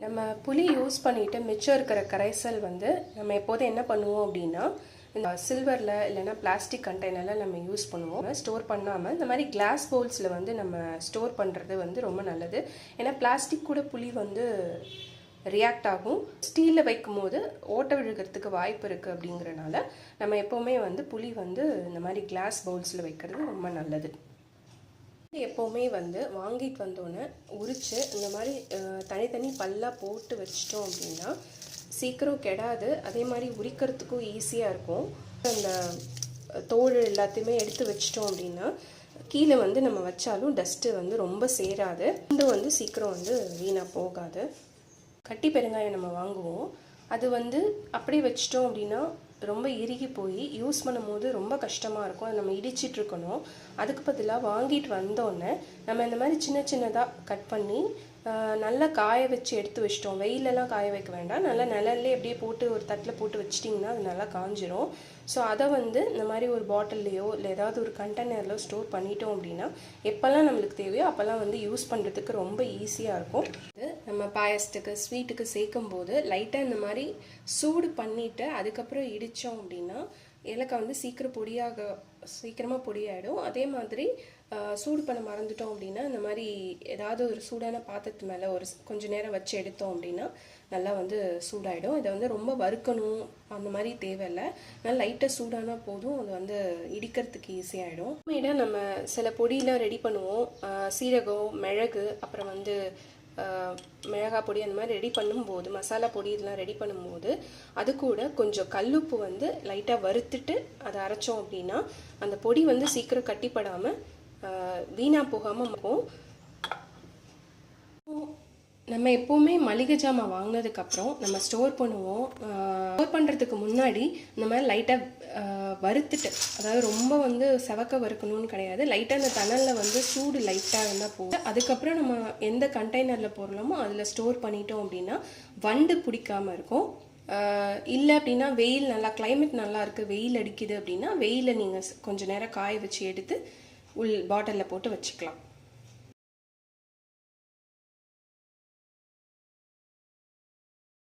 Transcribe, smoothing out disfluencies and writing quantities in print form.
நம்ம புளி யூஸ் பண்ணிவிட்டு மிச்சம் இருக்கிற கரைசல் வந்து நம்ம எப்போதும் என்ன பண்ணுவோம் அப்படின்னா, இந்த சில்வரில் இல்லைன்னா பிளாஸ்டிக் கண்டெய்னரில் நம்ம யூஸ் பண்ணுவோம். ஸ்டோர் பண்ணாமல் இந்த மாதிரி கிளாஸ் பவுல்ஸில் வந்து நம்ம ஸ்டோர் பண்ணுறது வந்து ரொம்ப நல்லது. ஏன்னா பிளாஸ்டிக் கூட புளி வந்து ரியாக்ட் ஆகும். ஸ்டீலில் வைக்கும் போது ஓட்டை விழுகிறதுக்கு வாய்ப்பு இருக்குது. அப்படிங்கிறனால நம்ம எப்போவுமே வந்து புளி வந்து இந்த மாதிரி கிளாஸ் பவுல்ஸில் வைக்கிறது ரொம்ப நல்லது. எப்போவுமே வந்து வாங்கிட்டு வந்தோன்னே உரித்து இந்த மாதிரி தனித்தனி பல்லாக போட்டு வச்சிட்டோம் அப்படின்னா சீக்கிரம் கெடாது. அதே மாதிரி உரிக்கிறதுக்கும் ஈஸியாக இருக்கும். அந்த தோல் எல்லாத்தையுமே எடுத்து வச்சிட்டோம் அப்படின்னா கீழே வந்து நம்ம வச்சாலும் டஸ்ட்டு வந்து ரொம்ப சேராது. பூண்டு வந்து சீக்கிரம் வந்து வீணாக போகாது. கட்டி பெருங்காயம் நம்ம வாங்குவோம். அது வந்து அப்படியே வச்சிட்டோம் அப்படின்னா ரொம்ப இறுகி போய் யூஸ் பண்ணும்போது ரொம்ப கஷ்டமாக இருக்கும். அதை நம்ம இடிச்சிட்ருக்கணும். அதுக்கு பதிலாக வாங்கிட்டு வந்தோடனே நம்ம இந்த மாதிரி சின்ன சின்னதாக கட் பண்ணி நல்லா காய வச்சு எடுத்து வச்சிட்டோம். வெயிலெல்லாம் காய வைக்க வேண்டாம். நல்லா நிழல்லே அப்படியே போட்டு ஒரு தட்டில் போட்டு வச்சிட்டிங்கன்னா அது நல்லா காஞ்சிரும். ஸோ அதை வந்து இந்த மாதிரி ஒரு பாட்டில்லையோ இல்லை ஏதாவது ஒரு கண்டெய்னரில் ஸ்டோர் பண்ணிட்டோம் அப்படின்னா எப்போல்லாம் நம்மளுக்கு தேவையோ அப்போல்லாம் வந்து யூஸ் பண்ணுறதுக்கு ரொம்ப ஈஸியாக இருக்கும். நம்ம பாயசத்துக்கு ஸ்வீட்டுக்கு சேர்க்கும் போது லைட்டாக இந்த மாதிரி சூடு பண்ணிவிட்டு அதுக்கப்புறம் இடித்தோம் அப்படின்னா ஏலக்காய் வந்து சீக்கிரமாக பொடியாயிடும். அதே மாதிரி சூடு பண்ண மறந்துட்டோம் அப்படின்னா இந்த மாதிரி ஏதாவது ஒரு சூடான பாத்திரத்து மேலே கொஞ்சம் நேரம் வச்சு எடுத்தோம் அப்படின்னா நல்லா வந்து சூடாயிடும். இதை வந்து ரொம்ப வறுக்கணும் அந்த மாதிரி தேவையில்லை. நல்லா லைட்டாக சூடானா போதும். அது வந்து இடிக்கிறதுக்கு ஈஸியாகிடும். மீடாக நம்ம சில பொடியெலாம் ரெடி பண்ணுவோம். சீரகம், மிளகு, அப்புறம் வந்து மிளகாய் பொடி அந்த மாதிரி ரெடி பண்ணும்போது மசாலா பொடி இதெல்லாம் ரெடி பண்ணும்போது அது கூட கொஞ்சம் கல்லுப்பு வந்து லைட்டாக வறுத்துட்டு அதை அரைச்சோம் அப்படின்னா அந்த பொடி வந்து சீக்கிரம் கட்டிப்படாமல் வீணாக போகாமல் இருக்கும். நம்ம எப்போவுமே மளிகை ஜாமான் வாங்கினதுக்கப்புறம் நம்ம ஸ்டோர் பண்ணுவோம். ஸ்டோர் பண்ணுறதுக்கு முன்னாடி இந்த மாதிரி லைட்டாக வறுத்துட்டு, அதாவது ரொம்ப வந்து செவக்க வறுக்கணும்னு கிடையாது, லைட்டாக அந்த தணலில் வந்து சூடு லைட்டாக இருந்தால் போகும். அதுக்கப்புறம் நம்ம எந்த கண்டெய்னரில் போடலாமோ அதில் ஸ்டோர் பண்ணிட்டோம் அப்படின்னா வண்டு பிடிக்காமல் இருக்கும். இல்லை அப்படின்னா வெயில் நல்லா கிளைமேட் நல்லா இருக்குது, வெயில் அடிக்குது அப்படின்னா வெயிலில் நீங்கள் கொஞ்சம் நேரம் காய வச்சு எடுத்து பாட்டிலில் போட்டு வச்சுக்கலாம்.